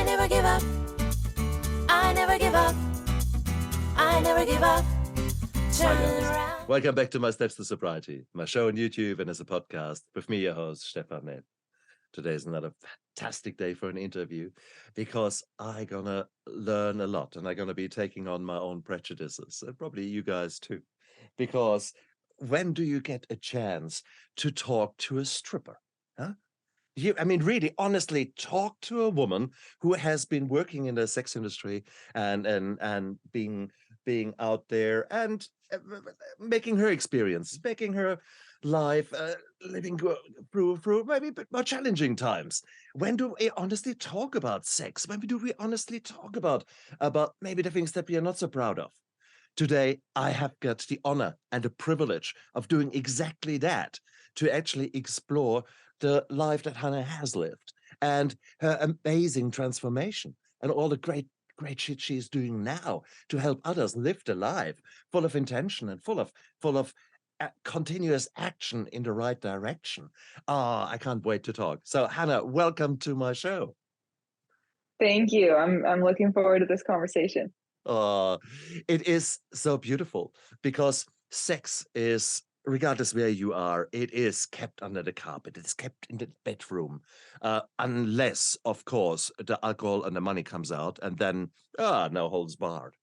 never give up. I never give up. I never give up. Turn around. Welcome back to my Steps to Sobriety, my show on YouTube and as a podcast with me, your host, Stephan. Today is another fantastic day for an interview because I'm gonna learn a lot and I'm gonna be taking on my own prejudices and probably you guys too. Because when do you get a chance to talk to a stripper? Huh? Really, honestly, talk to a woman who has been working in the sex industry and being out there and making her experience, making her life, living through maybe a bit more challenging times. When do we honestly talk about sex? When do we honestly talk about maybe the things that we are not so proud of? Today, I have got the honor and the privilege of doing exactly that, to actually explore the life that Hannah has lived and her amazing transformation and all the great shit she's doing now to help others live the life full of intention and full of continuous action in the right direction. I can't wait to talk. So Hannah, welcome to my show. Thank you. I'm looking forward to this conversation. It is so beautiful because sex is, regardless where you are, it is kept under the carpet. It's kept in the bedroom, unless, of course, the alcohol and the money comes out, and then no holds barred.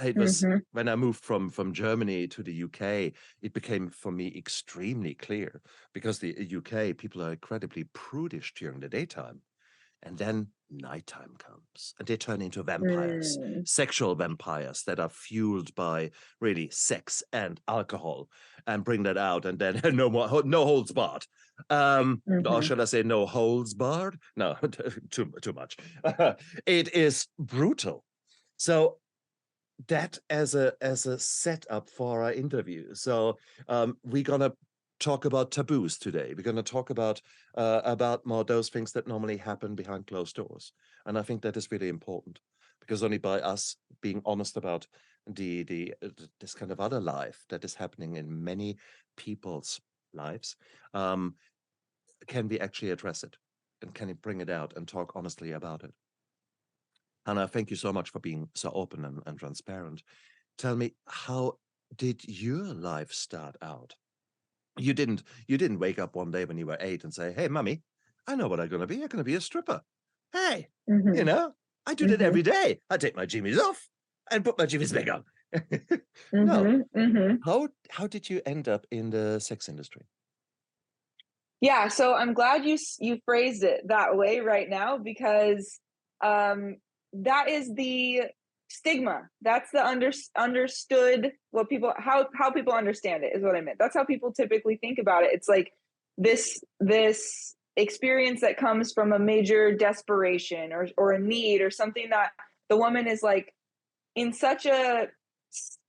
It was when I moved from Germany to the UK, it became for me extremely clear because the UK people are incredibly prudish during the daytime. And then nighttime comes and they turn into vampires, sexual vampires that are fueled by really sex and alcohol and bring that out. And then no holds barred. Or should I say no holds barred? No, too much. It is brutal. So that as a setup for our interview. So we're going to talk about taboos today. We're going to talk about more those things that normally happen behind closed doors, and I think that is really important because only by us being honest about this kind of other life that is happening in many people's lives, can we actually address it and can it bring it out and talk honestly about it. Hannah, thank you so much for being so open and transparent. Tell me, how did your life start out? You didn't wake up one day when you were 8 and say, "Hey, mommy, I know what I'm going to be. I'm going to be a stripper. Hey, I do that every day. I take my jimmies off and put my jimmies back on." No. How did you end up in the sex industry? Yeah, so I'm glad you phrased it that way right now because that is the stigma. That's the understood what people how people understand it is what I meant. That's how people typically think about it. It's like this experience that comes from a major desperation or a need or something that the woman is like in such a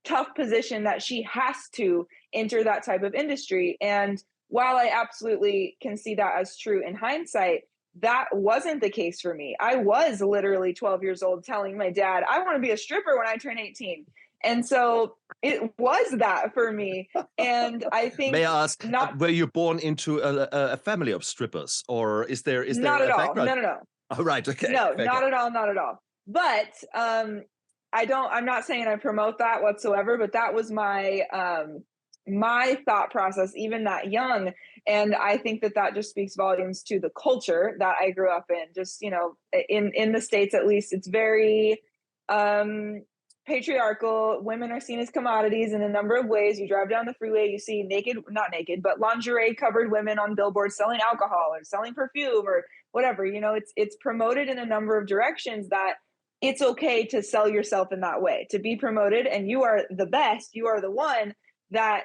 tough position that she has to enter that type of industry. And while I absolutely can see that as true in hindsight, that wasn't the case for me. I was literally 12 years old telling my dad, I want to be a stripper when I turn 18. And so it was that for me. And I think... May I ask, were you born into a family of strippers, or is there not a at all. background? No. Oh, right, okay. No, not at all. But I'm not saying I promote that whatsoever, but that was my my thought process, even that young. And I think that just speaks volumes to the culture that I grew up in. Just, in the States, at least, it's very patriarchal. Women are seen as commodities in a number of ways. You drive down the freeway, you see not naked, but lingerie covered women on billboards selling alcohol or selling perfume or whatever. It's promoted in a number of directions that it's okay to sell yourself in that way, to be promoted. And you are the best. You are the one that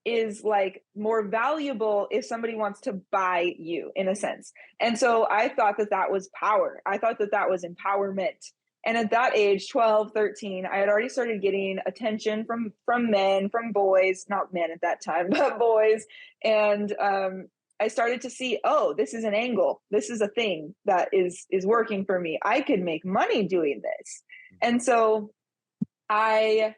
is like more valuable if somebody wants to buy you, in a sense. And so I thought that was power. I thought that was empowerment. And at that age, 12, 13, I had already started getting attention from men, from boys, not men at that time, but boys. And I started to see, this is an angle. This is a thing that is working for me. I could make money doing this. And so I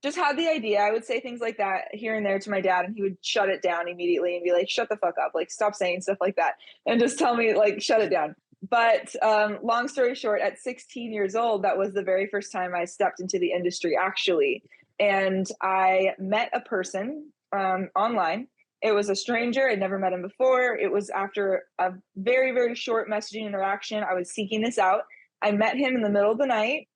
just had the idea. I would say things like that here and there to my dad, and he would shut it down immediately and be like, shut the fuck up. Like, stop saying stuff like that. And just tell me, like, shut it down. But long story short, at 16 years old, that was the very first time I stepped into the industry, actually. And I met a person online. It was a stranger. I'd never met him before. It was after a very, very short messaging interaction. I was seeking this out. I met him in the middle of the night.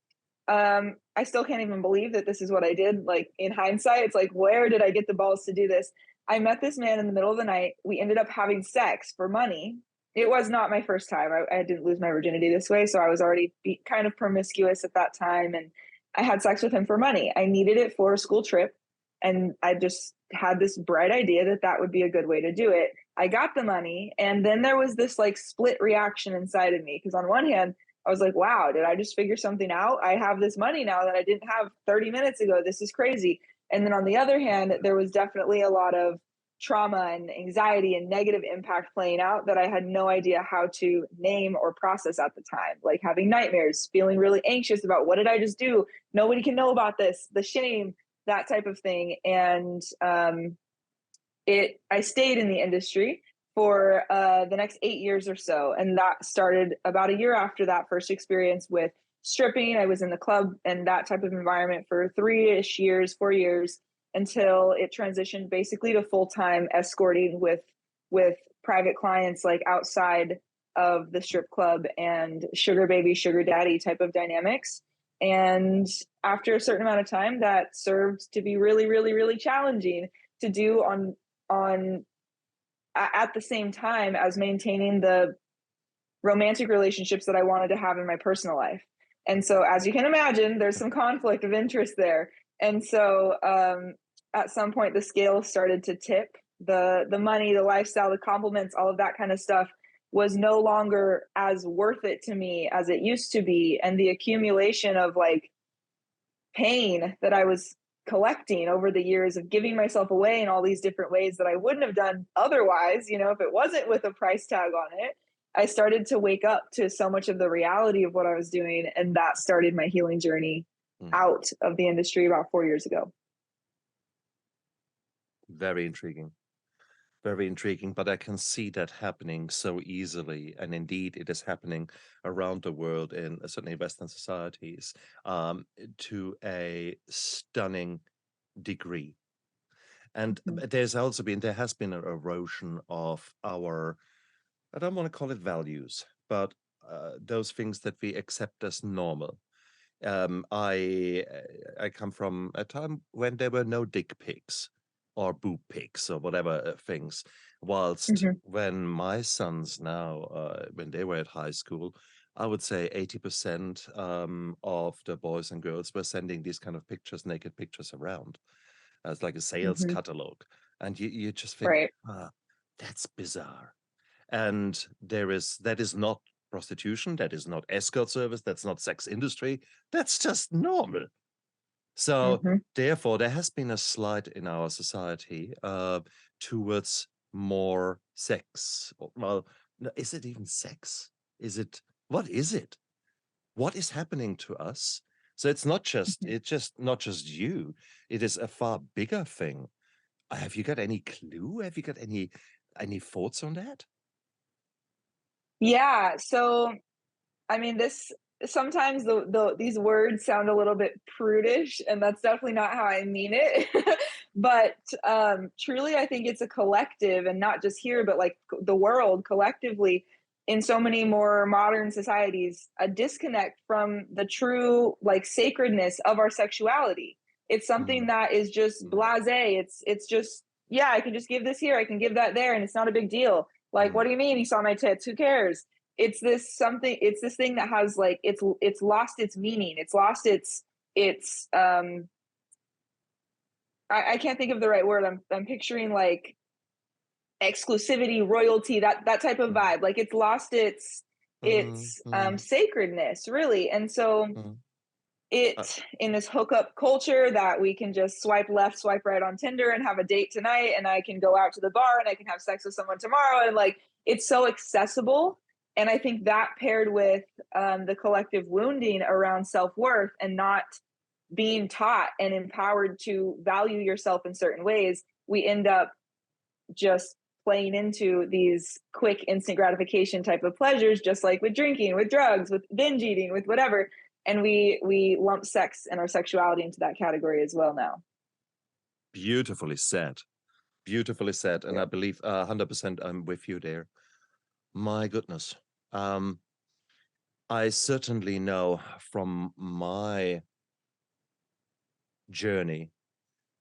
I still can't even believe that this is what I did. Like, in hindsight, it's like, where did I get the balls to do this? I met this man in the middle of the night. We ended up having sex for money. It was not my first time. I didn't lose my virginity this way. So I was already kind of promiscuous at that time. And I had sex with him for money. I needed it for a school trip. And I just had this bright idea that that would be a good way to do it. I got the money. And then there was this like split reaction inside of me. Because on one hand, I was like, wow, did I just figure something out? I have this money now that I didn't have 30 minutes ago. This is crazy. And then on the other hand, there was definitely a lot of trauma and anxiety and negative impact playing out that I had no idea how to name or process at the time. Like having nightmares, feeling really anxious about what did I just do? Nobody can know about this, the shame, that type of thing. And I stayed in the industry for the next 8 years or so. And that started about a year after that first experience with stripping. I was in the club and that type of environment for 3-ish years, 4 years, until it transitioned basically to full-time escorting with private clients, like outside of the strip club, and sugar baby, sugar daddy type of dynamics. And after a certain amount of time, that served to be really, really, really challenging to do on at the same time as maintaining the romantic relationships that I wanted to have in my personal life. And so, as you can imagine, there's some conflict of interest there. And so at some point, the scale started to tip. The money, the lifestyle, the compliments, all of that kind of stuff was no longer as worth it to me as it used to be. And the accumulation of like pain that I was collecting over the years of giving myself away in all these different ways that I wouldn't have done otherwise, you know, if it wasn't with a price tag on it, I started to wake up to so much of the reality of what I was doing. And that started my healing journey out of the industry about 4 years ago. Very intriguing. Very intriguing, but I can see that happening so easily. And indeed, it is happening around the world in certainly Western societies to a stunning degree. And there has been an erosion of our, I don't want to call it values, but those things that we accept as normal. I come from a time when there were no dick pics or boob pics or whatever things. Whilst when my sons now, when they were at high school, I would say 80% of the boys and girls were sending these kind of pictures, naked pictures around as like a sales catalog. And you just think, Right. that's bizarre. And that is not prostitution, that is not escort service, that's not sex industry, that's just normal. So therefore, there has been a slide in our society towards more sex. Well, is it even sex? What is it? What is happening to us? So it's not just you. It is a far bigger thing. Have you got any clue? Have you got any thoughts on that? Yeah. So, I mean, sometimes these words sound a little bit prudish, and that's definitely not how I mean it. But truly, I think it's a collective, and not just here, but like the world collectively, in so many more modern societies, a disconnect from the true like sacredness of our sexuality. It's something that is just blasé. It's just, yeah, I can just give this here, I can give that there, and it's not a big deal. Like, what do you mean you saw my tits? Who cares? It's this thing that has like it's lost its meaning. It's lost its I can't think of the right word. I'm picturing like exclusivity, royalty, that type of vibe. Like it's lost its sacredness, really. And so in this hookup culture that we can just swipe left, swipe right on Tinder and have a date tonight, and I can go out to the bar and I can have sex with someone tomorrow, and like it's so accessible. And I think that paired with the collective wounding around self-worth and not being taught and empowered to value yourself in certain ways, we end up just playing into these quick instant gratification type of pleasures, just like with drinking, with drugs, with binge eating, with whatever. And we lump sex and our sexuality into that category as well now. Beautifully said. Beautifully said. And Yeah. I believe 100% I'm with you there. My goodness. I certainly know from my journey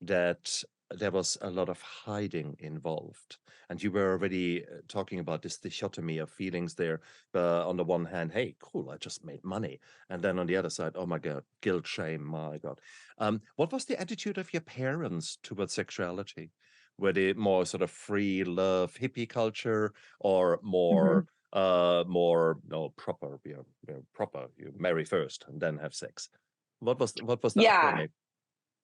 that there was a lot of hiding involved. And you were already talking about this dichotomy of feelings there. On the one hand, hey, cool, I just made money. And then on the other side, oh my God, guilt, shame, my God. What was the attitude of your parents towards sexuality? Were they more sort of free love hippie culture, or more proper, proper, you marry first and then have sex? What was the Yeah. upbringing?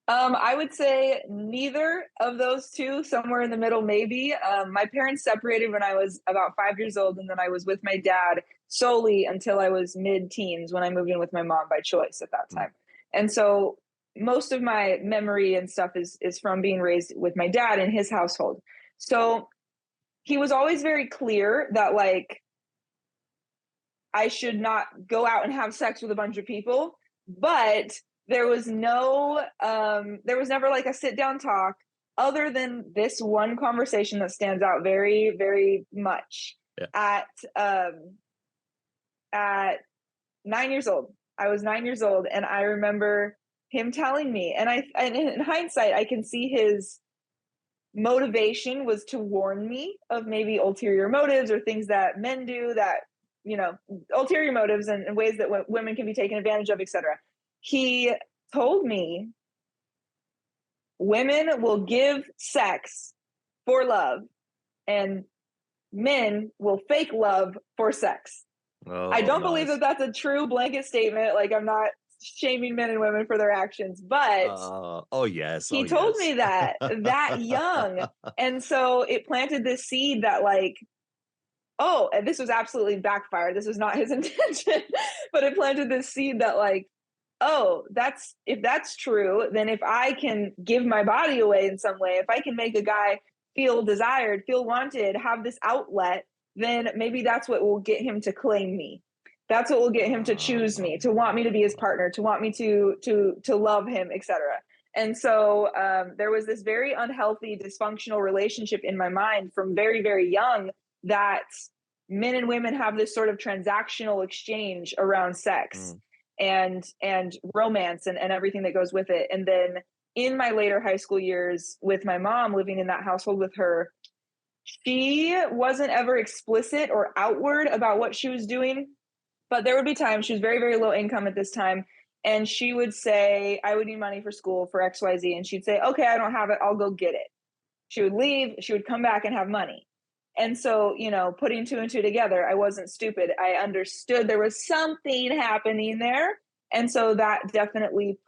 I would say neither of those two, somewhere in the middle, maybe. My parents separated when I was about 5 years old, and then I was with my dad solely until I was mid-teens when I moved in with my mom by choice at that time. And so most of my memory and stuff is from being raised with my dad in his household. So he was always very clear that, like, I should not go out and have sex with a bunch of people, but there was never like a sit down talk other than this one conversation that stands out very, very much. Yeah. At 9 years old. I was 9 years old, and I remember him telling me, and in hindsight, I can see his motivation was to warn me of maybe ulterior motives or things that men do that, ulterior motives and ways that women can be taken advantage of, etc. He told me women will give sex for love and men will fake love for sex. Oh, I don't nice. believe that that's a true blanket statement. Like, I'm not shaming men and women for their actions, but he told me that young. And so it planted this seed that, like, oh, and this was absolutely backfired. This was not his intention, but it planted this seed that, like, oh, if that's true, then if I can give my body away in some way, if I can make a guy feel desired, feel wanted, have this outlet, then maybe that's what will get him to claim me. That's what will get him to choose me, to want me to be his partner, to want me to love him, etc. And so there was this very unhealthy, dysfunctional relationship in my mind from very, very young, that men and women have this sort of transactional exchange around sex and romance and everything that goes with it. And then in my later high school years with my mom, living in that household with her, she wasn't ever explicit or outward about what she was doing, but there would be times, she was very, very low income at this time, and she would say, I would need money for school for XYZ, and she'd say, okay, I don't have it, I'll go get it. She would leave, she would come back and have money. And so, putting two and two together, I wasn't stupid. I understood there was something happening there. And so that definitely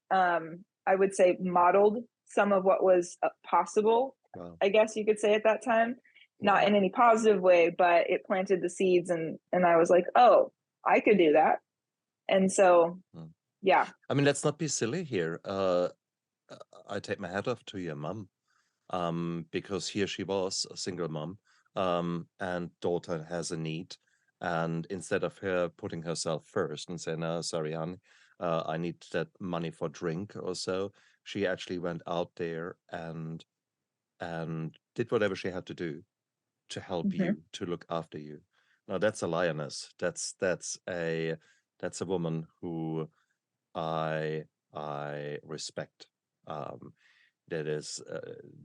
I would say, modeled some of what was possible, I guess you could say, at that time. Not in any positive way, but it planted the seeds, and I was like, oh, I could do that. And so, yeah. I mean, let's not be silly here. I take my hat off to your mom, because here she was, a single mom, and daughter has a need. And instead of her putting herself first and saying, no, sorry, honey, I need that money for drink or so, she actually went out there and did whatever she had to do to help you, to look after you. Now that's a lioness. That's a woman who I respect. That is,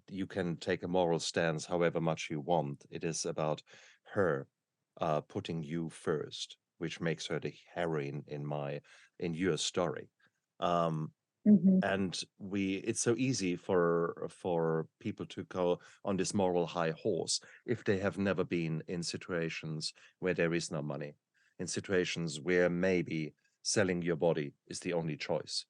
you can take a moral stance however much you want. It is about her putting you first, which makes her the heroine in your story. And it's so easy for people to go on this moral high horse if they have never been in situations where there is no money, in situations where maybe selling your body is the only choice.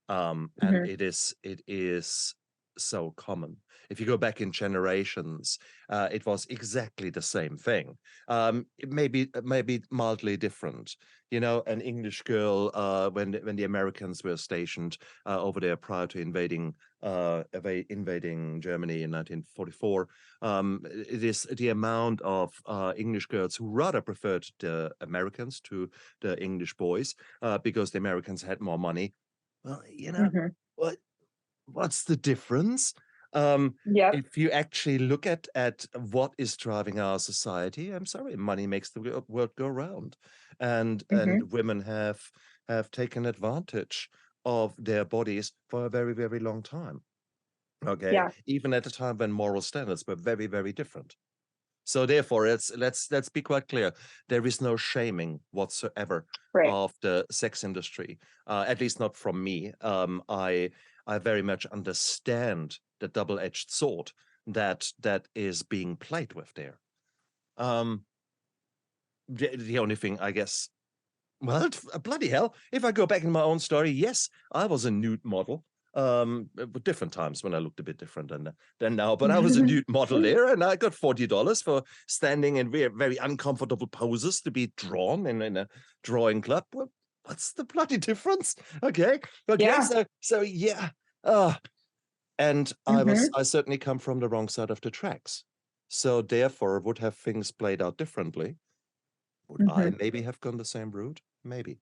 And it is so common. If you go back in generations, it was exactly the same thing. It maybe mildly different. An English girl, when the Americans were stationed over there prior to invading invading Germany in 1944. It is the amount of English girls who rather preferred the Americans to the English boys because the Americans had more money. Well, what what's the difference? Yep. If you actually look at what is driving our society, I'm sorry, money makes the world go round, and women have taken advantage of their bodies for a very, very long time. Okay, Yeah. even at a time when moral standards were very, very different. So therefore, let's be quite clear. There is no shaming whatsoever Right. of the sex industry, at least not from me. I very much understand the double-edged sword that is being played with there. The only thing, I guess, well, bloody hell, if I go back in my own story, yes, I was a nude model. But different times when I looked a bit different than now, but I was a nude model there, and I got $40 for standing in very, very uncomfortable poses to be drawn in a drawing club. Well, what's the bloody difference? Okay, Yeah. so yeah. And I certainly come from the wrong side of the tracks. So therefore, would have things played out differently? Would I maybe have gone the same route? Maybe.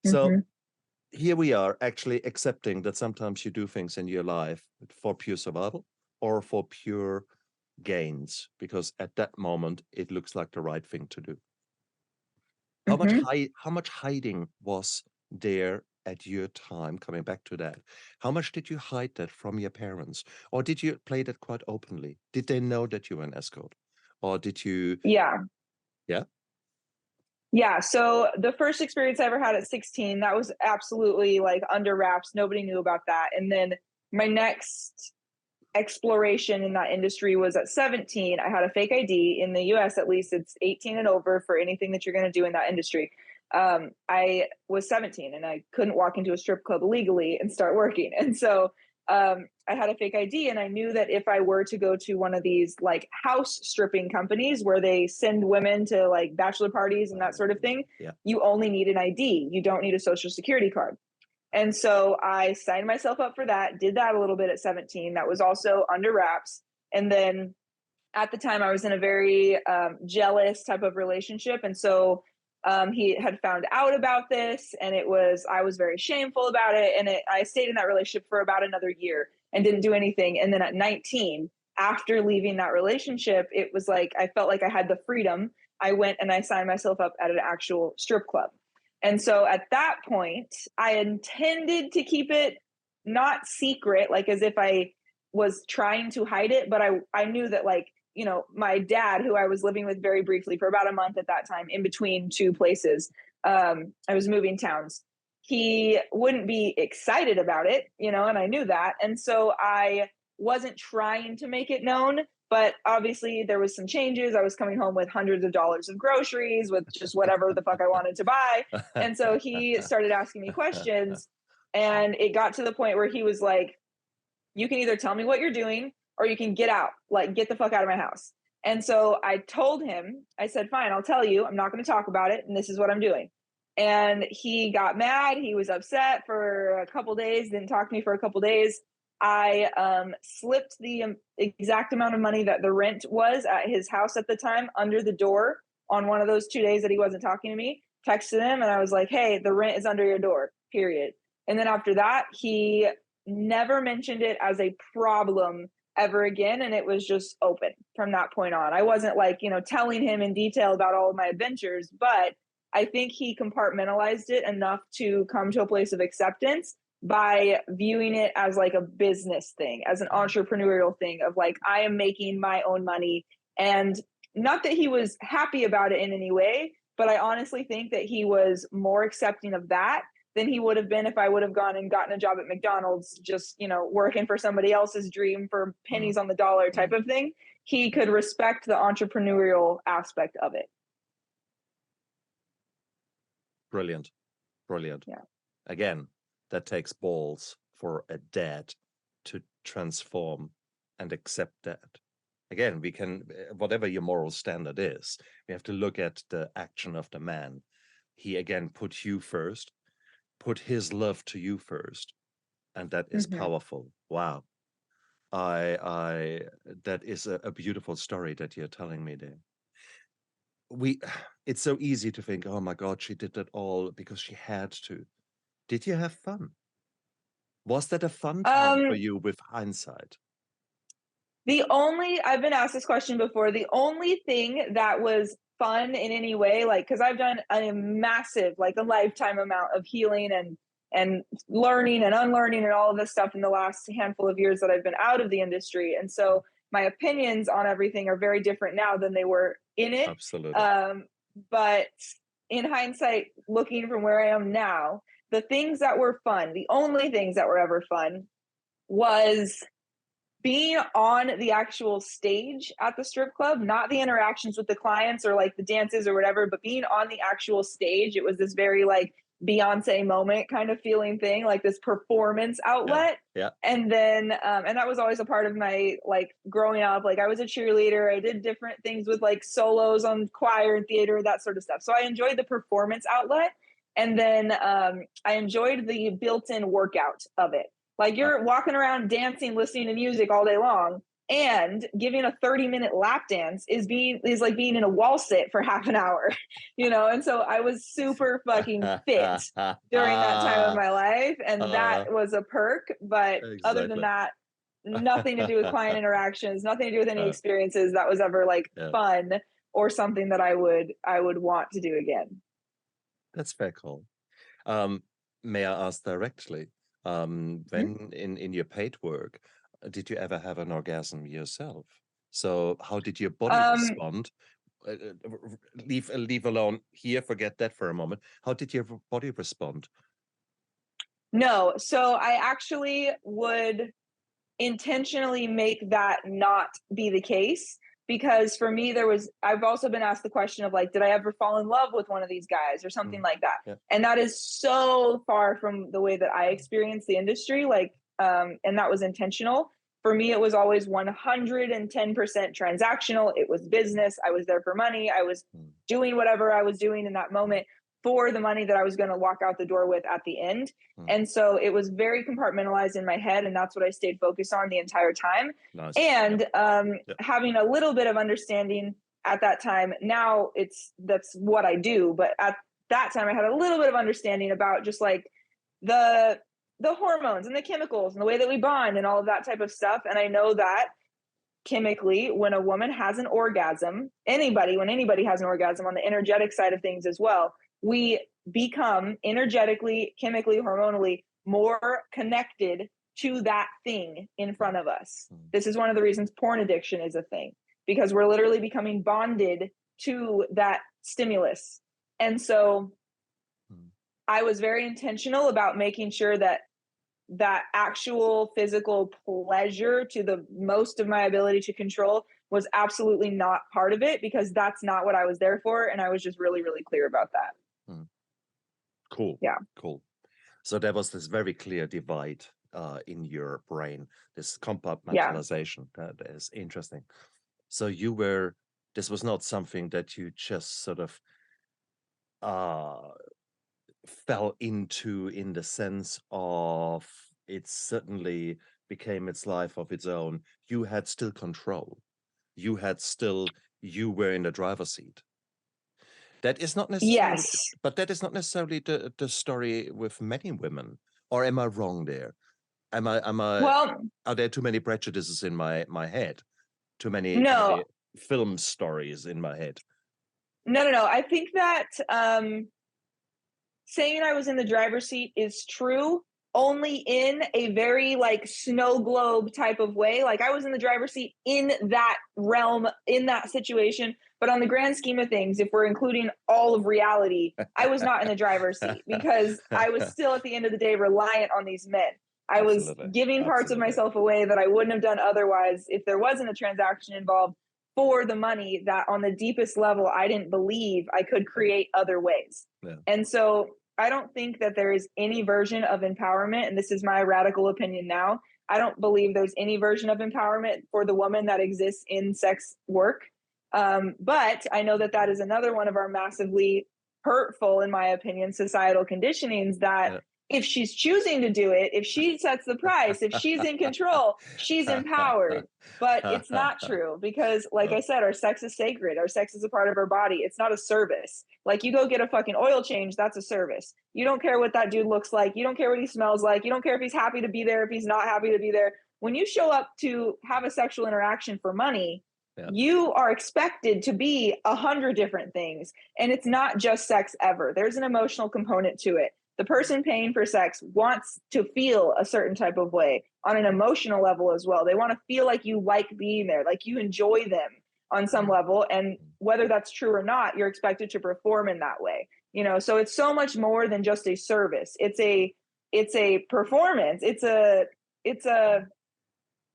So here we are actually accepting that sometimes you do things in your life for pure survival or for pure gains, because at that moment it looks like the right thing to do. How much hiding was there at your time, coming back to that? How much did you hide that from your parents? Or did you play that quite openly? Did they know that you were an escort? Or did you? Yeah. Yeah. Yeah. So the first experience I ever had at 16, that was absolutely like under wraps. Nobody knew about that. And then my next exploration in that industry was at 17. I had a fake ID. In the US, at least, it's 18 and over for anything that you're going to do in that industry. I was 17 and I couldn't walk into a strip club legally and start working. And so I had a fake ID, and I knew that if I were to go to one of these like house stripping companies where they send women to like bachelor parties and that sort of thing, Yeah. you only need an ID. You don't need a social security card. And so I signed myself up for that, did that a little bit at 17. That was also under wraps. And then at the time, I was in a very jealous type of relationship. And so he had found out about this, and I was very shameful about it. And I stayed in that relationship for about another year and didn't do anything. And then at 19, after leaving that relationship, it was like I felt like I had the freedom. I went and I signed myself up at an actual strip club. And so at that point, I intended to keep it not secret, like as if I was trying to hide it, but I knew that, like, my dad, who I was living with very briefly for about a month at that time, in between two places, I was moving towns. He wouldn't be excited about it, and I knew that. And so I wasn't trying to make it known, but obviously there was some changes. I was coming home with hundreds of dollars of groceries, with just whatever the fuck I wanted to buy. And so he started asking me questions, and it got to the point where he was like, you can either tell me what you're doing or you can get out, like get the fuck out of my house. And so I told him, I said, fine, I'll tell you, I'm not going to talk about it, and this is what I'm doing. And he got mad. He was upset for a couple days, didn't talk to me for a couple days. I slipped the exact amount of money that the rent was at his house at the time under the door on one of those 2 days that he wasn't talking to me, texted him, and I was like, hey, the rent is under your door, period. And then after that, he never mentioned it as a problem ever again. And it was just open from that point on. I wasn't like, telling him in detail about all of my adventures, but I think he compartmentalized it enough to come to a place of acceptance by viewing it as like a business thing, as an entrepreneurial thing of like, I am making my own money. And not that he was happy about it in any way, but I honestly think that he was more accepting of that than he would have been if I would have gone and gotten a job at McDonald's, just, working for somebody else's dream for pennies on the dollar type of thing. He could respect the entrepreneurial aspect of it. Brilliant. Yeah. Again, that takes balls for a dad to transform and accept that. Again, we can, whatever your moral standard is, we have to look at the action of the man. He again put you first, put his love to you first, and that is powerful. Wow. I that is a beautiful story that you're telling me there. It's so easy to think, oh my God, she did that all because she had to. Did you have fun? Was that a fun time for Um, you with hindsight? I've been asked this question before. The only thing that was fun in any way, like, because I've done a massive, like a lifetime amount of healing and learning and unlearning and all of this stuff in the last handful of years that I've been out of the industry. And so my opinions on everything are very different now than they were in it. Absolutely. But in hindsight, looking from where I am now, the things that were fun, the only things that were ever fun was being on the actual stage at the strip club, not the interactions with the clients or like the dances or whatever, but being on the actual stage. It was this very like Beyonce moment kind of feeling thing, like this performance outlet. Yeah. And then, and that was always a part of my like growing up. Like I was a cheerleader. I did different things with like solos on choir and theater, that sort of stuff. So I enjoyed the performance outlet. And then I enjoyed the built-in workout of it. Like you're walking around dancing, listening to music all day long, and giving a 30-minute lap dance is like being in a wall sit for half an hour, And so I was super fucking fit during that time of my life, and that was a perk. But other than Exactly. that, nothing to do with client interactions, nothing to do with any Uh, experiences that was ever like yeah, fun or something that I would want to do again. that's very cool. May I ask directly, Mhm. when in your paid work, did you ever have an orgasm yourself? So how did your body Um, respond? Leave alone here, forget that for a moment. How did your body respond? no, so I actually would intentionally make that not be the case, because for me I've also been asked the question of like, did I ever fall in love with one of these guys or something Mm, like that? yeah. And that is so far from the way that I experience the industry, like and that was intentional. For me it was always 110% transactional. It was business. I was there for money. I was Mm, doing whatever I was doing in that moment for the money that I was going to walk out the door with at the end. mm. And so it was very compartmentalized in my head, and that's what I stayed focused on the entire time. Nice. And Yeah. having a little bit of understanding at that time, now that's what I do. But at that time, I had a little bit of understanding about just like the the hormones and the chemicals and the way that we bond and all of that type of stuff. And I know that chemically, when a woman has an orgasm, when anybody has an orgasm on the energetic side of things as well, we become energetically, chemically, hormonally more connected to that thing in front of us. Mm, This is one of the reasons porn addiction is a thing, because we're literally becoming bonded to that stimulus. And so mm. I was very intentional about making sure that actual physical pleasure to the most of my ability to control was absolutely not part of it, because that's not what I was there for. And I was just really, really clear about that. Mm. Cool. Yeah. Cool. So there was this very clear divide in your brain, this Yeah. compartmentalization. That is interesting. So this was not something that you just sort of uh, fell into, in the sense of it certainly became its life of its own. You had still control. You were in the driver's seat. That is not necessarily, Yes. but that is not necessarily the story with many women. Or am I wrong there? Well, Are there too many prejudices in my head? Too no, many film stories in my head? no. I think that saying I was in the driver's seat is true only in a very like snow globe type of way. Like I was in the driver's seat in that realm, in that situation. But on the grand scheme of things, if we're including all of reality, I was not in the driver's seat, because I was still at the end of the day reliant on these men. I was Absolutely. giving parts of Absolutely. myself away that I wouldn't have done otherwise if there wasn't a transaction involved, for the money that on the deepest level I didn't believe I could create other ways. Yeah. And so I don't think that there is any version of empowerment, and this is my radical opinion now. I don't believe there's any version of empowerment for the woman that exists in sex work. But I know that is another one of our massively hurtful, in my opinion, societal conditionings that if she's choosing to do it, if she sets the price, if she's in control, she's empowered. But it's not true, because like I said, our sex is sacred. Our sex is a part of our body. It's not a service. Like, you go get a fucking oil change, that's a service. You don't care what that dude looks like. You don't care what he smells like. You don't care if he's happy to be there, if he's not happy to be there. When you show up to have a sexual interaction for money, you are expected to be 100 different things. And it's not just sex ever. There's an emotional component to it. The person paying for sex wants to feel a certain type of way on an emotional level as well. They want to feel like you like being there, like you enjoy them on some level. And whether that's true or not, you're expected to perform in that way. You know, so it's so much more than just a service. It's a performance. It's a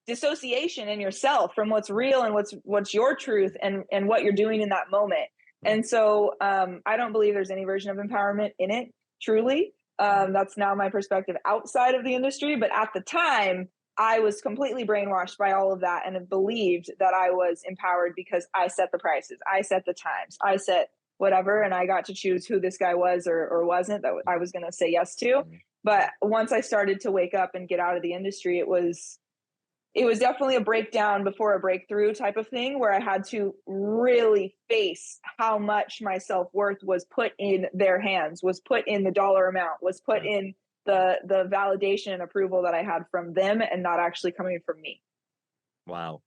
dissociation in yourself from what's real and what's your truth and what you're doing in that moment. And so I don't believe there's any version of empowerment in it, truly. That's now my perspective outside of the industry. But at the time, I was completely brainwashed by all of that and believed that I was empowered because I set the prices, I set the times, I set whatever, and I got to choose who this guy was or wasn't that I was going to say yes to. But once I started to wake up and get out of the industry, it was definitely a breakdown before a breakthrough type of thing, where I had to really face how much my self-worth was put in their hands, was put in the dollar amount, was put in the validation and approval that I had from them and not actually coming from me. Wow.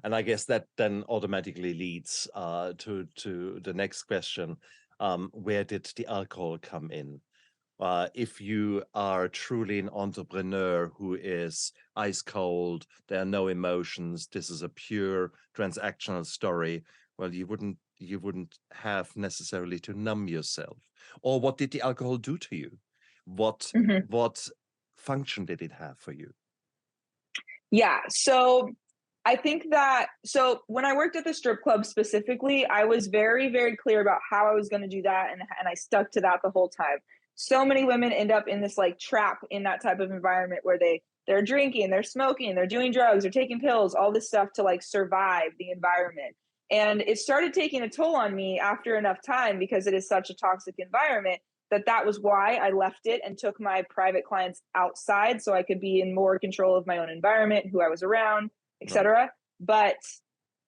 And I guess that then automatically leads to the next question. Where did the alcohol come in? If you are truly an entrepreneur who is ice cold, there are no emotions, this is a pure transactional story, well, you wouldn't have necessarily to numb yourself. Or what did the alcohol do to you? What function did it have for you? Yeah, so I think that, so when I worked at the strip club specifically, I was very, very clear about how I was going to do that, and I stuck to that the whole time. So many women end up in this like trap in that type of environment where they're drinking, they're smoking, they're doing drugs, they're taking pills, all this stuff to like survive the environment. And it started taking a toll on me after enough time, because it is such a toxic environment, that was why I left it and took my private clients outside so I could be in more control of my own environment, who I was around, etc. But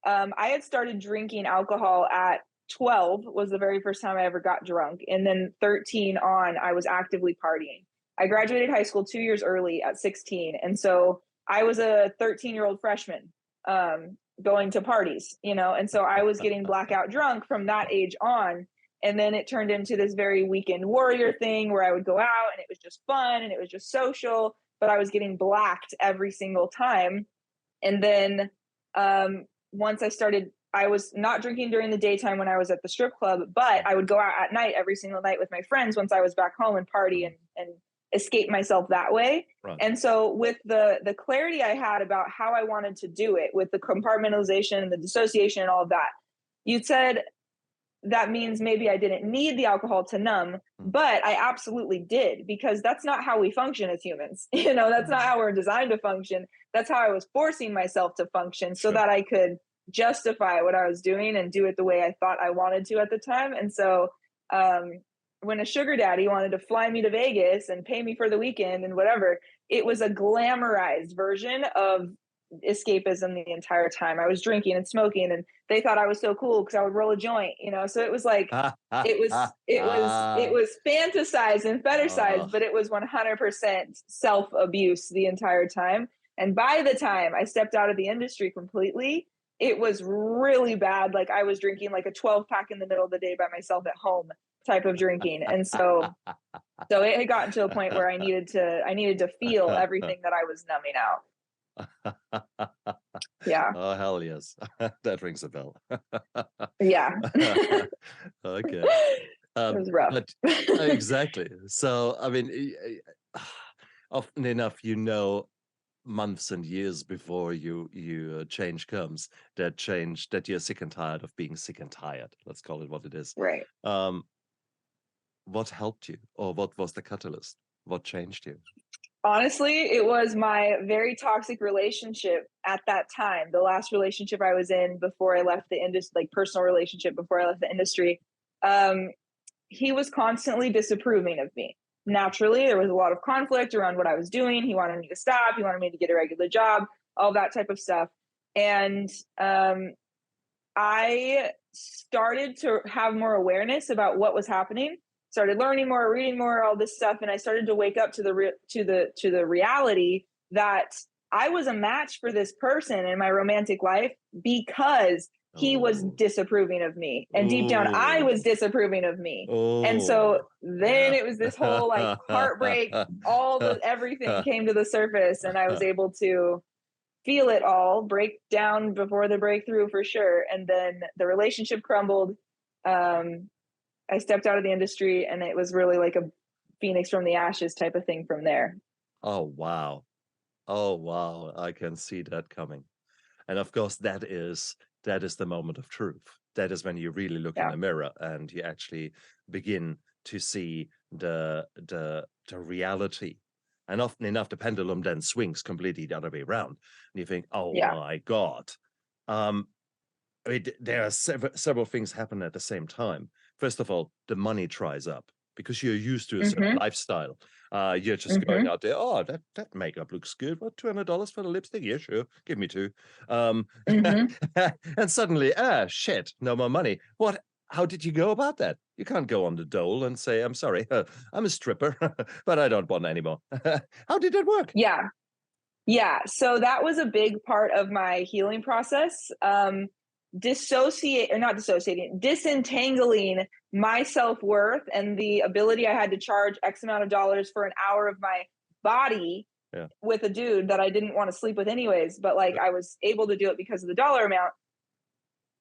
I had started drinking alcohol at 12 was the very first time I ever got drunk. And then 13 on, I was actively partying. I graduated high school 2 years early at 16. And so I was a 13-year-old freshman going to parties, you know, and so I was getting blackout drunk from that age on. And then it turned into this very weekend warrior thing where I would go out and it was just fun and it was just social, but I was getting blacked every single time. And then once I was not drinking during the daytime when I was at the strip club, but I would go out at night every single night with my friends once I was back home and party and escape myself that way. Right. And so with the clarity I had about how I wanted to do it, with the compartmentalization and the dissociation and all of that, you said that means maybe I didn't need the alcohol to numb, but I absolutely did, because that's not how we function as humans. You know, that's not how we're designed to function. That's how I was forcing myself to function so that I could justify what I was doing and do it the way I thought I wanted to at the time. And so when a sugar daddy wanted to fly me to Vegas and pay me for the weekend and whatever, it was a glamorized version of escapism the entire time. I was drinking and smoking, and they thought I was so cool because I would roll a joint, you know. So it was like it was fantasized and fetishized, but it was 100% self-abuse the entire time. And by the time I stepped out of the industry completely, it was really bad. Like I was drinking like a 12-pack in the middle of the day by myself at home type of drinking. And so it had gotten to a point where I needed to feel everything that I was numbing out. Yeah. Oh, hell yes. That rings a bell. Yeah. Okay. It was rough. But, exactly. So, I mean, often enough, you know, months and years before you change comes, that you're sick and tired of being sick and tired. Let's call it what it is. Right. What helped you, or what was the catalyst? What changed you? Honestly, it was my very toxic relationship at that time. The last relationship I was in before I left the industry, like personal relationship before I left the industry. he was constantly disapproving of me. Naturally, there was a lot of conflict around what I was doing. He wanted me to stop. He wanted me to get a regular job, all that type of stuff. And I started to have more awareness about what was happening, started learning more, reading more, all this stuff. And I started to wake up to the reality that I was a match for this person in my romantic life because he was disapproving of me. And deep down, I was disapproving of me. And so then it was this whole like heartbreak, everything came to the surface, and I was able to feel it all, break down before the breakthrough for sure. And then the relationship crumbled. I stepped out of the industry, and it was really like a phoenix from the ashes type of thing from there. Oh, wow. Oh, wow. I can see that coming. And of course, that is the moment of truth. That is when you really look in the mirror and you actually begin to see the reality. And often enough, the pendulum then swings completely the other way around. And you think, oh my God. There are several things happen at the same time. First of all, the money dries up because you're used to a certain lifestyle. You're just going out there, oh, that makeup looks good. What, $200 for the lipstick? Yeah, sure. Give me two. And suddenly, shit, no more money. What? How did you go about that? You can't go on the dole and say, I'm sorry, I'm a stripper, but I don't want any more. How did that work? Yeah. So that was a big part of my healing process. Disentangling my self-worth and the ability I had to charge X amount of dollars for an hour of my body with a dude that I didn't want to sleep with anyways, but like I was able to do it because of the dollar amount.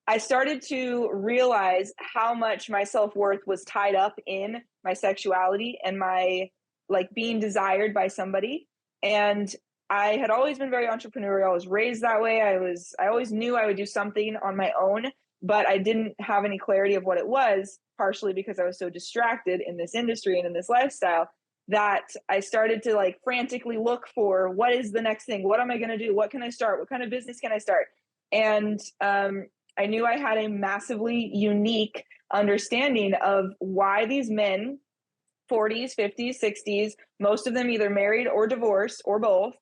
I started to realize how much my self-worth was tied up in my sexuality and my like being desired by somebody. And I had always been very entrepreneurial. I was raised that way. I always knew I would do something on my own, but I didn't have any clarity of what it was, partially because I was so distracted in this industry and in this lifestyle that I started to like frantically look for what is the next thing? What am I going to do? What can I start? What kind of business can I start? And I knew I had a massively unique understanding of why these men, 40s, 50s, 60s, most of them either married or divorced or both,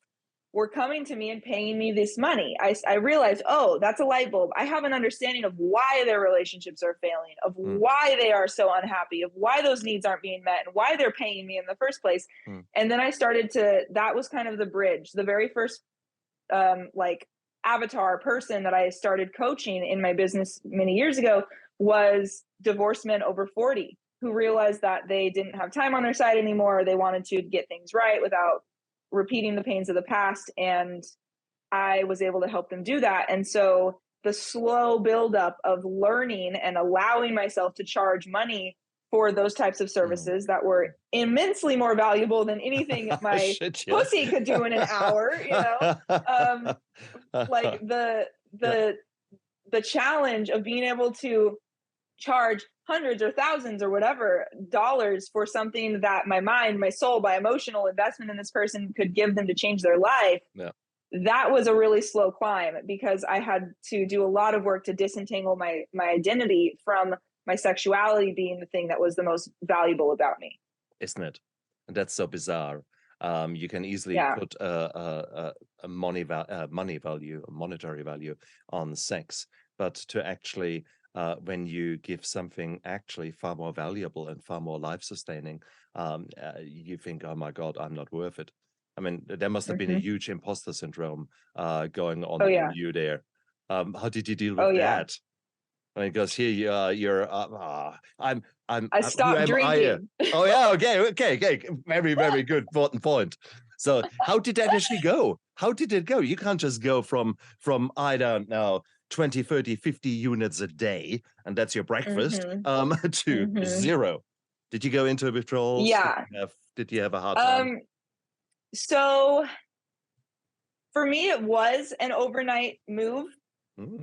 were coming to me and paying me this money. I realized, oh, that's a light bulb. I have an understanding of why their relationships are failing, of why they are so unhappy, of why those needs aren't being met, and why they're paying me in the first place. And then I started that was kind of the bridge. The very first like avatar person that I started coaching in my business many years ago was divorced men over 40 who realized that they didn't have time on their side anymore. They wanted to get things right without repeating the pains of the past. And I was able to help them do that. And so the slow buildup of learning and allowing myself to charge money for those types of services that were immensely more valuable than anything my pussy could do in an hour, you know, like the challenge of being able to charge hundreds or thousands or whatever dollars for something that my mind, my soul, my emotional investment in this person could give them to change their life. That was a really slow climb because I had to do a lot of work to disentangle my identity from my sexuality being the thing that was the most valuable about me. Isn't it? And that's so bizarre. You can easily put a money value, a monetary value on sex, but to actually when you give something actually far more valuable and far more life-sustaining, you think, oh my God, I'm not worth it. I mean, there must have been a huge imposter syndrome going on in you there. How did you deal with that? I mean, because here you're I stopped drinking. Oh yeah, okay. Very, very good important point. So how did that actually go? How did it go? You can't just go from I don't know, 20, 30, 50 units a day, and that's your breakfast, to zero. Did you go into withdrawals? Yeah. Did you have a hard time? So for me, it was an overnight move.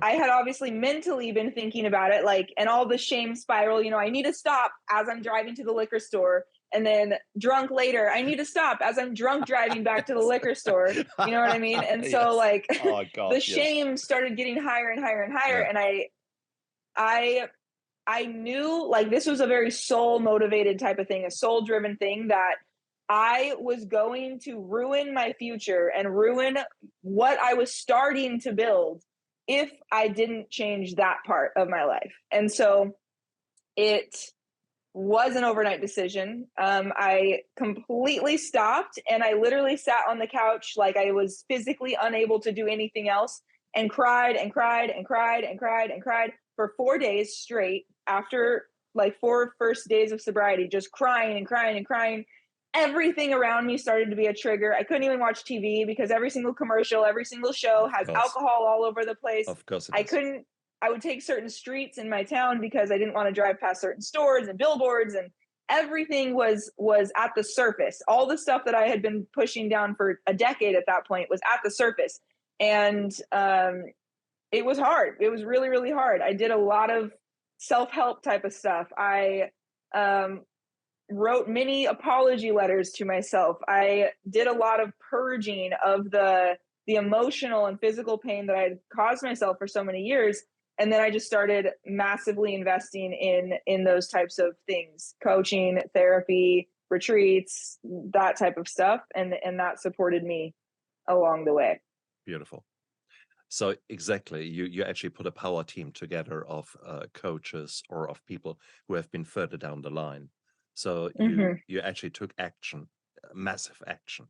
I had obviously mentally been thinking about it, like, and all the shame spiral, you know, I need to stop as I'm driving to the liquor store, and then drunk later, I need to stop as I'm drunk driving back to the liquor store. You know what I mean? And so like the shame started getting higher and higher and higher. And I I knew like this was a very soul motivated type of thing, a soul driven thing that I was going to ruin my future and ruin what I was starting to build if I didn't change that part of my life. And so it was an overnight decision. I completely stopped and I literally sat on the couch like I was physically unable to do anything else and cried and cried and cried and cried and cried for 4 days straight after like 4 first days of sobriety, just crying and crying and crying. Everything around me started to be a trigger. I couldn't even watch TV because every single commercial, every single show Of has course. alcohol all over the place. Of course it I is. couldn't I would take certain streets in my town because I didn't want to drive past certain stores and billboards, and everything was at the surface. All the stuff that I had been pushing down for a decade at that point was at the surface. And it was hard. It was really, really hard. I did a lot of self-help type of stuff. I um, wrote many apology letters to myself. I did a lot of purging of the emotional and physical pain that I had caused myself for so many years. And then I just started massively investing in those types of things, coaching, therapy, retreats, that type of stuff. And that supported me along the way. Beautiful. So exactly, you actually put a power team together of coaches or of people who have been further down the line. So Mm-hmm. you actually took action, massive action,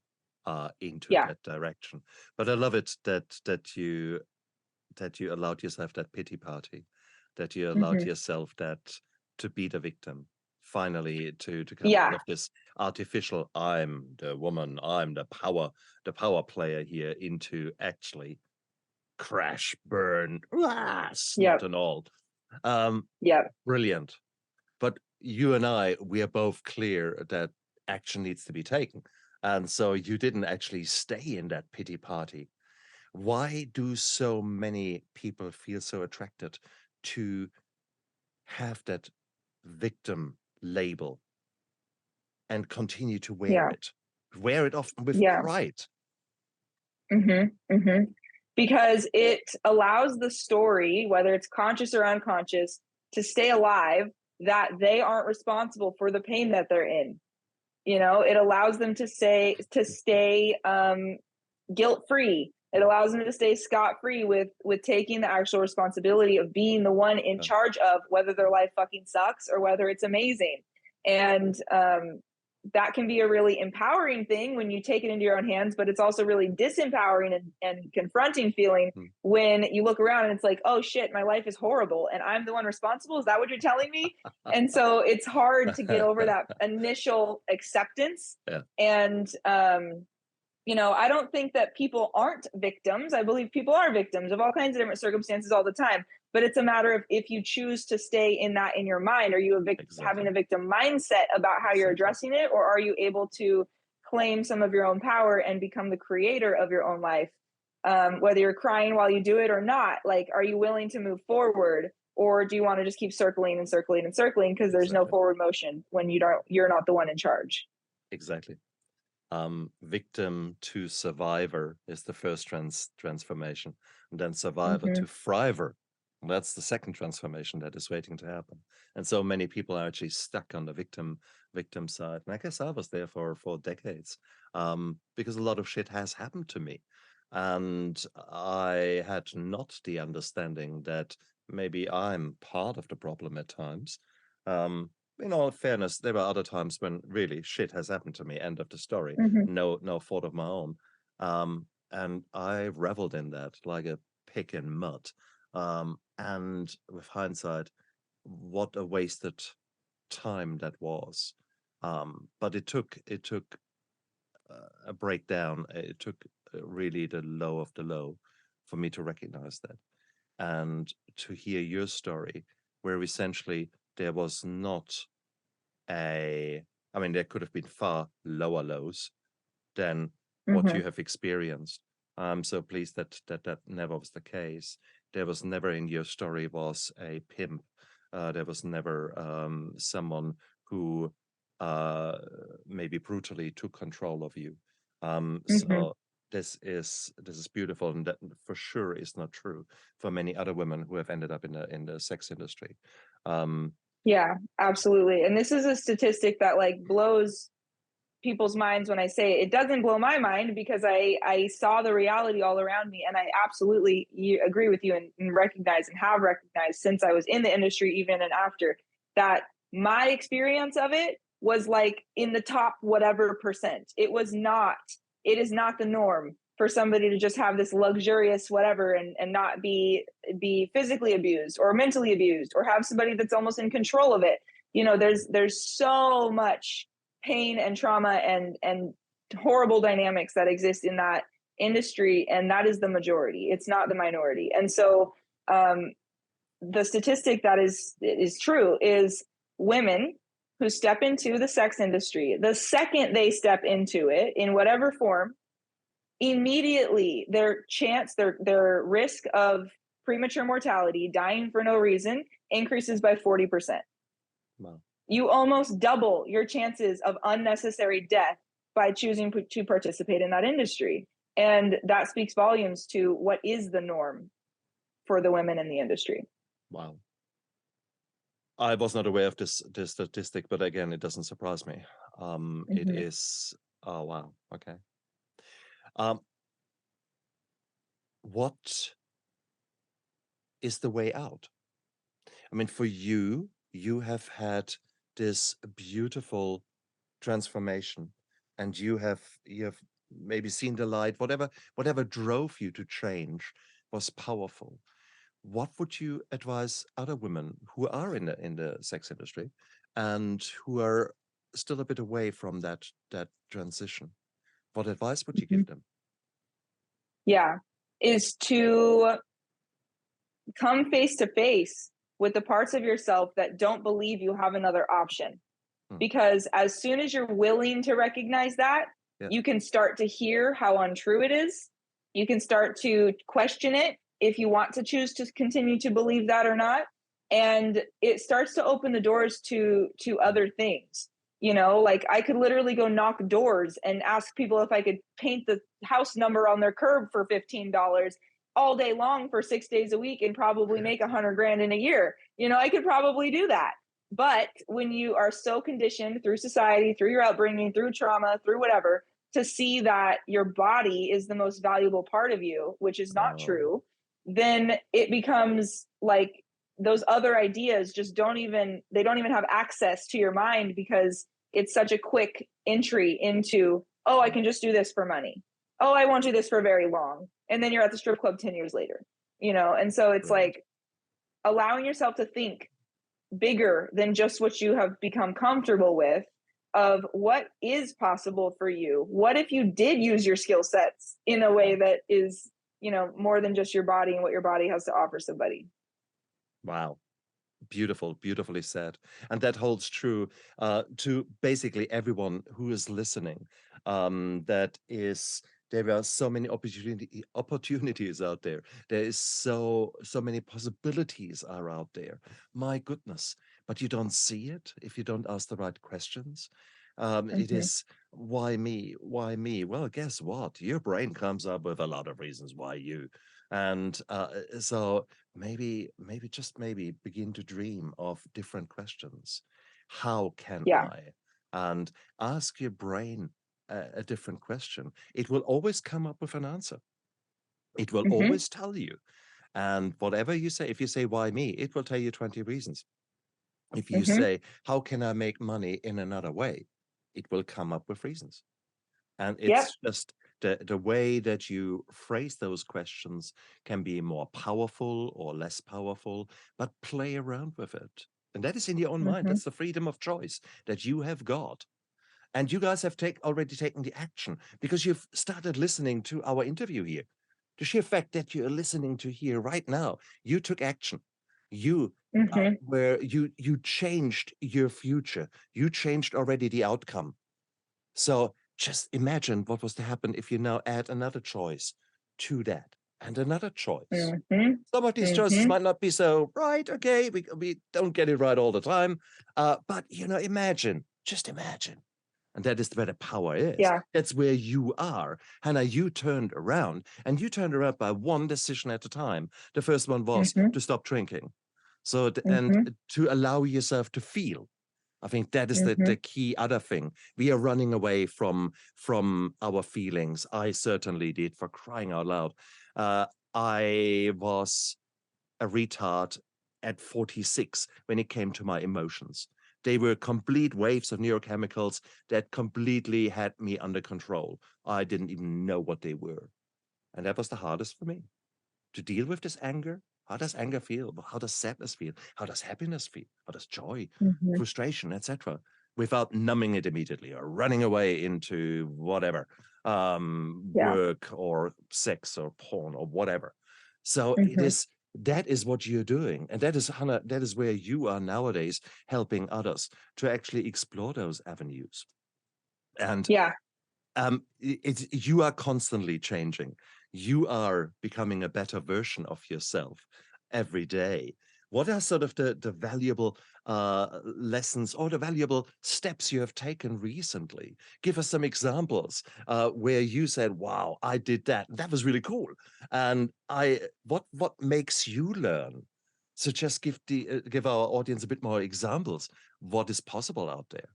into Yeah. that direction. But I love it that you allowed yourself that pity party, that you allowed Mm-hmm. yourself that to be the victim, finally to come out Yeah. of this artificial I'm the woman, I'm the power player here into actually crash, burn, snot Yep. and all. Um, Yep. Brilliant. But you and we are both clear that action needs to be taken. And so you didn't actually stay in that pity party. Why do so many people feel so attracted to have that victim label and continue to wear Yeah. it? Wear it often with Yeah. pride. Mm-hmm. Mm-hmm. Because it allows the story, whether it's conscious or unconscious, to stay alive, that they aren't responsible for the pain that they're in. You know, it allows them to stay guilt free. It allows them to stay scot free with taking the actual responsibility of being the one in charge of whether their life fucking sucks or whether it's amazing. And that can be a really empowering thing when you take it into your own hands, but it's also really disempowering and confronting feeling when you look around and it's like, oh shit, my life is horrible and I'm the one responsible. Is that what you're telling me? And so it's hard to get over that initial acceptance. Yeah. And you know, I don't think that people aren't victims. I believe people are victims of all kinds of different circumstances all the time. But it's a matter of if you choose to stay in that in your mind. Are you having a victim mindset about how you're addressing it? Or are you able to claim some of your own power and become the creator of your own life? Whether you're crying while you do it or not, like, are you willing to move forward? Or do you want to just keep circling and circling and circling because there's no forward motion when you're not the one in charge? Exactly. Victim to survivor is the first transformation, and then survivor to thriver. And that's the second transformation that is waiting to happen. And so many people are actually stuck on the victim side. And I guess I was there for decades, because a lot of shit has happened to me. And I had not the understanding that maybe I'm part of the problem at times. In all fairness, there were other times when really shit has happened to me. End of the story. No fault of my own. And I reveled in that like a pig in mud. And with hindsight, what a wasted time that was. But it took a breakdown. It took really the low of the low for me to recognize that and to hear your story, where essentially there was not I mean, there could have been far lower lows than what you have experienced. I'm so pleased that never was the case. There was never in your story was a pimp. There was never someone who maybe brutally took control of you. So this is beautiful, and that for sure is not true for many other women who have ended up in the sex industry. Yeah, absolutely. And this is a statistic that like blows people's minds when I say it. It doesn't blow my mind because I saw the reality all around me, and I absolutely agree with you and recognize and have recognized since I was in the industry, even and after, that my experience of it was like in the top whatever percent. It is not the norm for somebody to just have this luxurious whatever and not be physically abused or mentally abused or have somebody that's almost in control of it. There's so much pain and trauma and horrible dynamics that exist in that industry, and that is the majority. It's not the minority. And so the statistic that is true is women who step into the sex industry, the second they step into it in whatever form, immediately their risk of premature mortality, dying for no reason, increases by 40%. Wow. You almost double your chances of unnecessary death by choosing to participate in that industry. And that speaks volumes to what is the norm for the women in the industry. Wow. I was not aware of this statistic, but again, it doesn't surprise me. It is, oh, wow. Okay. What is the way out? I mean, for you have had this beautiful transformation, and you have maybe seen the light. Whatever drove you to change was powerful. What would you advise other women who are in the sex industry and who are still a bit away from that transition? What advice would you give them? Yeah, is to come face to face with the parts of yourself that don't believe you have another option. Because as soon as you're willing to recognize that, you can start to hear how untrue it is. You can start to question it if you want to choose to continue to believe that or not. And it starts to open the doors to other things. Like I could literally go knock doors and ask people if I could paint the house number on their curb for $15 all day long for 6 days a week and probably make $100,000 in a year. I could probably do that. But when you are so conditioned through society, through your upbringing, through trauma, through whatever, to see that your body is the most valuable part of you, which is not true, then it becomes like those other ideas just don't even have access to your mind, because it's such a quick entry into, oh, I can just do this for money. Oh, I won't do this for very long. And then you're at the strip club 10 years later, And so it's like allowing yourself to think bigger than just what you have become comfortable with, of what is possible for you. What if you did use your skill sets in a way that is, more than just your body and what your body has to offer somebody? Wow. Beautifully said. And that holds true to basically everyone who is listening. There are so many opportunities out there. There is so many possibilities are out there. My goodness. But you don't see it if you don't ask the right questions. It is, why me? Why me? Well, guess what? Your brain comes up with a lot of reasons why you. And so maybe begin to dream of different questions. How can I? And ask your brain a different question. It will always come up with an answer. It will always tell you. And whatever you say, if you say, why me? It will tell you 20 reasons. If you say, how can I make money in another way? It will come up with reasons. And it's just the way that you phrase those questions can be more powerful or less powerful, but play around with it. And that is in your own mind. That's the freedom of choice that you have got. And you guys have already taken the action, because you've started listening to our interview here. The sheer fact that you're listening to here right now, you took action. You where you changed your future. You changed already the outcome. So just imagine what was to happen if you now add another choice to that, and another choice. Some of these choices might not be so right. Okay, we don't get it right all the time. But imagine, just imagine. And that is where the power is. Yeah. That's where you are. Hannah, you turned around, and you turned around by one decision at a time. The first one was to stop drinking. So, and Mhm. to allow yourself to feel. I think that is the Mhm. key other thing. We are running away from our feelings. I certainly did, for crying out loud. I was a retard at 46 when it came to my emotions. They were complete waves of neurochemicals that completely had me under control. I didn't even know what they were. And that was the hardest for me to deal with this anger. How does anger feel? How does sadness feel? How does happiness feel? How does joy, Mhm. frustration, etc., without numbing it immediately or running away into whatever, Yeah. work or sex or porn or whatever. So Mhm. that is what you're doing, and that is, Hannah, that is where you are nowadays, helping others to actually explore those avenues. And Yeah. you are constantly changing. You are becoming a better version of yourself every day. What are sort of the valuable lessons or the valuable steps you have taken recently? Give us some examples where you said, "Wow, I did that. That was really cool." And what makes you learn? So just give our audience a bit more examples. What is possible out there?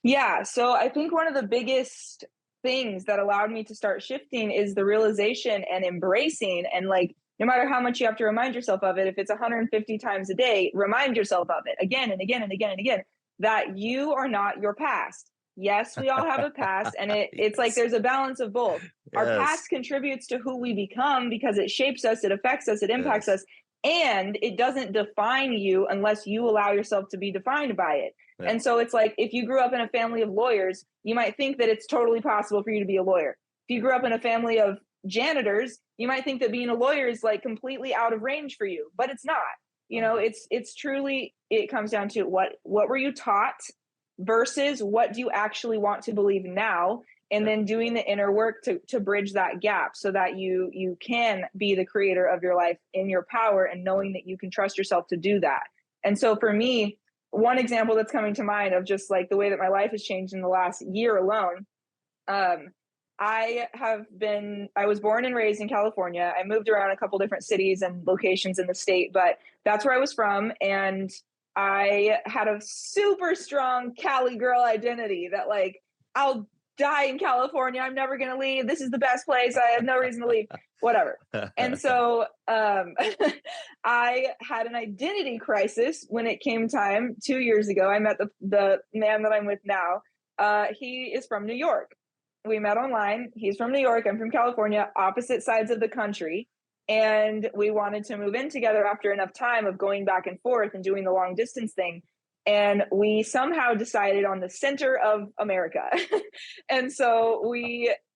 Yeah, so I think one of the biggest things that allowed me to start shifting is the realization and embracing, and like no matter how much you have to remind yourself of it, if it's 150 times a day, remind yourself of it again and again and again and again, that you are not your past. Yes, we all have a past, and it's like Yes, there's a balance of both. Our yes, past contributes to who we become because it shapes us, it affects us, it impacts yes. us, and it doesn't define you unless you allow yourself to be defined by it. Yeah. And so it's like if you grew up in a family of lawyers, you might think that it's totally possible for you to be a lawyer. If you grew up in a family of janitors, you might think that being a lawyer is like completely out of range for you, but it's not. You know, Uh-huh. it's truly, it comes down to what were you taught versus what do you actually want to believe now, and Yeah. then doing the inner work to bridge that gap so that you can be the creator of your life in your power, and Yeah. knowing that you can trust yourself to do that. And so for me, one example that's coming to mind of just like the way that my life has changed in the last year alone. Um, I was born and raised in California. I moved around a couple different cities and locations in the state, but that's where I was from. And I had a super strong Cali girl identity that like, I'll die in California. I'm never going to leave. This is the best place. I have no reason to leave, whatever. And so I had an identity crisis when it came time 2 years ago. I met the man that I'm with now. He is from New York. We met online. He's from New York. I'm from California, opposite sides of the country. And we wanted to move in together after enough time of going back and forth and doing the long distance thing. And we somehow decided on the center of America. And so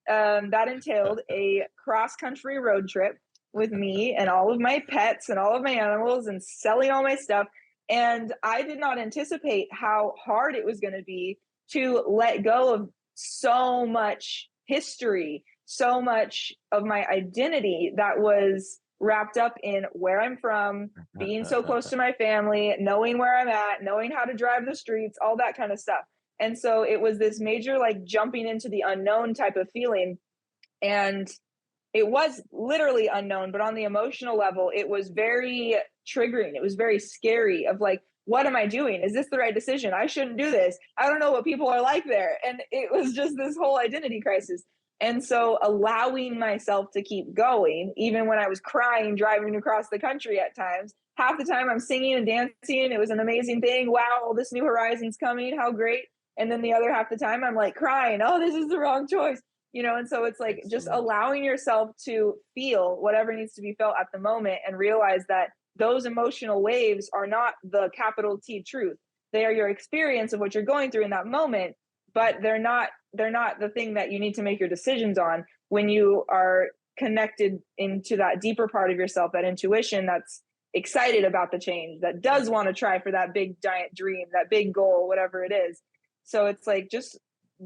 that entailed a cross country road trip with me and all of my pets and all of my animals and selling all my stuff. And I did not anticipate how hard it was going to be to let go of so much history, so much of my identity that was wrapped up in where I'm from, being so close to my family, knowing where I'm at, knowing how to drive the streets, all that kind of stuff. And so it was this major, like, jumping into the unknown type of feeling. And it was literally unknown, but on the emotional level, it was very triggering. It was very scary of like, what am I doing? Is this the right decision? I shouldn't do this. I don't know what people are like there. And it was just this whole identity crisis. And so allowing myself to keep going, even when I was crying, driving across the country at times, half the time I'm singing and dancing. It was an amazing thing. Wow, this new horizon's coming. How great. And then the other half the time I'm like crying. Oh, this is the wrong choice. And so it's like just Excellent. allowing yourself to feel whatever needs to be felt at the moment, and realize that those emotional waves are not the capital T truth. They are your experience of what you're going through in that moment, but they're not the thing that you need to make your decisions on. When you are connected into that deeper part of yourself, that intuition that's excited about the change, that does want to try for that big giant dream, that big goal, whatever it is. So it's like just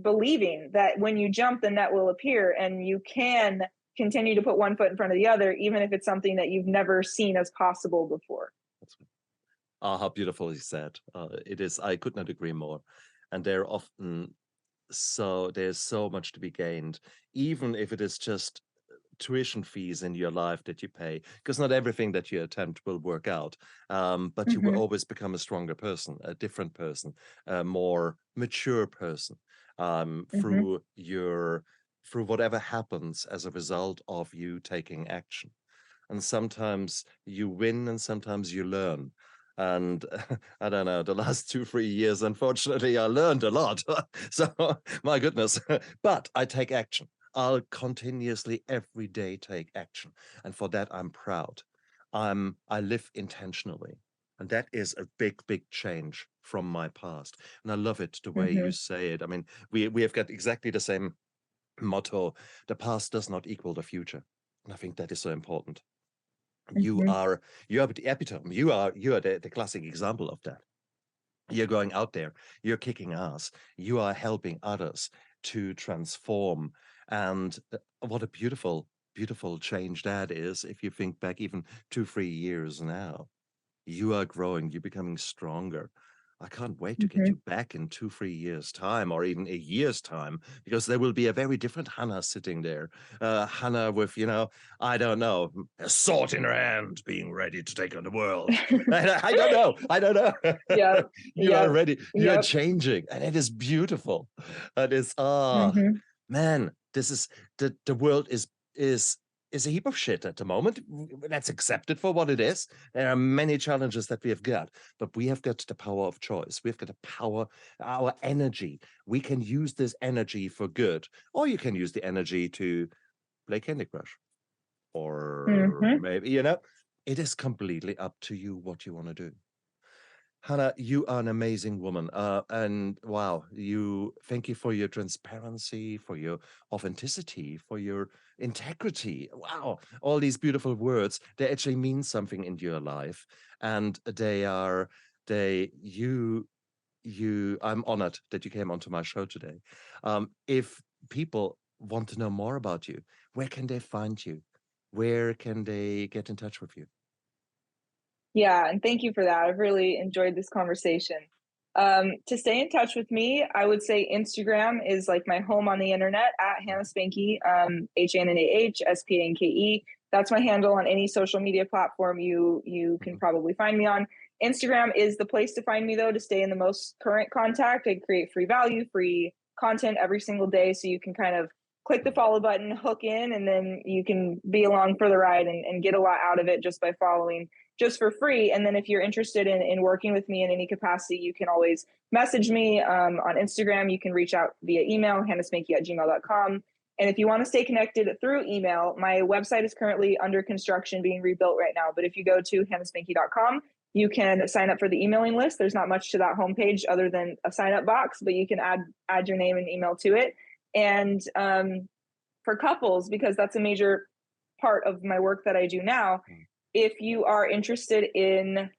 believing that when you jump, the net will appear, and you can continue to put one foot in front of the other, even if it's something that you've never seen as possible before. That's how beautiful you said. It is. I could not agree more. And they're often so. There's so much to be gained, even if it is just tuition fees in your life that you pay, because not everything that you attempt will work out. But you will always become a stronger person, a different person, a more mature person, through whatever happens as a result of you taking action. And sometimes you win and sometimes you learn. And I don't know, the last 2, 3 years, unfortunately, I learned a lot. So, my goodness, but I take action. I'll continuously every day take action. And for that, I'm proud. I live intentionally. And that is a big, big change from my past. And I love it the way you say it. I mean, we have got exactly the same motto: the past does not equal the future. And I think that is so important. You are the epitome. You are the classic example of that. You're going out there, you're kicking ass, you are helping others to transform. And what a beautiful, beautiful change that is. If you think back even 2, 3 years now, you are growing, you're becoming stronger. I can't wait to get you back in 2, 3 years' time, or even a year's time, because there will be a very different Hannah sitting there. Hannah with, I don't know, a sword in her hand, being ready to take on the world. I don't know. I don't know. Yeah. You are Yep. ready. You are Yep. changing, and it is beautiful. It is, man, this is the world is a heap of shit at the moment. Let's accept it for what it is. There are many challenges that we have got, but we have got the power of choice. We've got the power, our energy. We can use this energy for good, or you can use the energy to play Candy Crush, or maybe, it is completely up to you what you want to do. Hannah, you are an amazing woman. And wow, thank you for your transparency, for your authenticity, for your integrity. Wow, all these beautiful words, they actually mean something in your life. And I'm honored that you came onto my show today. If people want to know more about you, where can they find you? Where can they get in touch with you? Yeah, and thank you for that. I've really enjoyed this conversation. To stay in touch with me, I would say Instagram is like my home on the internet at Hannah Spanke, HannahSpanke. That's my handle on any social media platform you can probably find me on. Instagram is the place to find me, though, to stay in the most current contact. I create free value, free content every single day, so you can kind of click the follow button, hook in, and then you can be along for the ride and get a lot out of it just by following, just for free. And then if you're interested in working with me in any capacity, you can always message me on Instagram. You can reach out via email, hannahspanke@gmail.com. And if you want to stay connected through email, my website is currently under construction, being rebuilt right now. But if you go to hannahspanke.com, you can sign up for the emailing list. There's not much to that homepage other than a sign up box, but you can add your name and email to it. And for couples, because that's a major part of my work that I do now, if you are interested in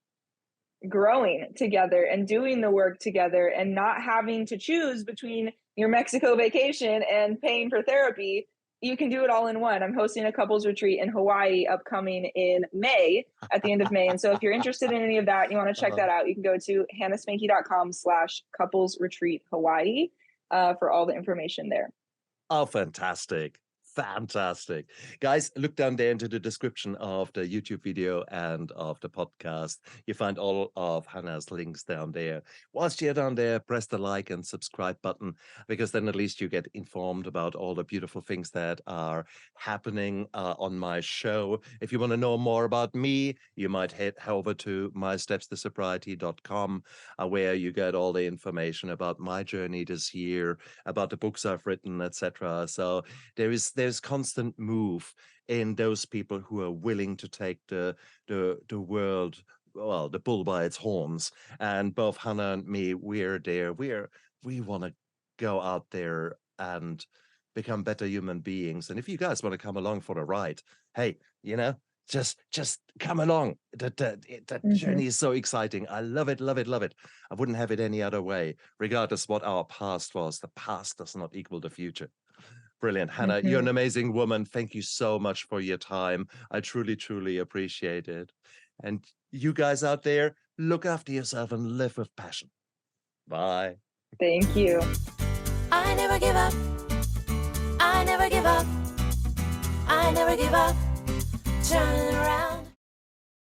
growing together and doing the work together and not having to choose between your Mexico vacation and paying for therapy, you can do it all in one. I'm hosting a couples retreat in Hawaii upcoming in May, at the end of May. And so if you're interested in any of that, and you want to check that out, you can go to hannahspanke.com/couples retreat Hawaii for all the information there. Oh, fantastic. Fantastic. Guys, look down there into the description of the YouTube video and of the podcast. You find all of Hannah's links down there. Whilst you're down there, press the like and subscribe button, because then at least you get informed about all the beautiful things that are happening on my show. If you want to know more about me, you might head over to mystepstosobriety.com, where you get all the information about my journey this year, about the books I've written, etc. So there's constant move in those people who are willing to take the world, well, the bull by its horns. And both Hannah and me, we're there. We want to go out there and become better human beings. And if you guys want to come along for the ride, hey, just come along. That journey is so exciting. I love it, love it, love it. I wouldn't have it any other way, regardless what our past was. The past does not equal the future. Brilliant. Hannah, you're an amazing woman. Thank you so much for your time. I truly, truly appreciate it. And you guys out there, look after yourself and live with passion. Bye. Thank you. I never give up. I never give up. I never give up. Turn around.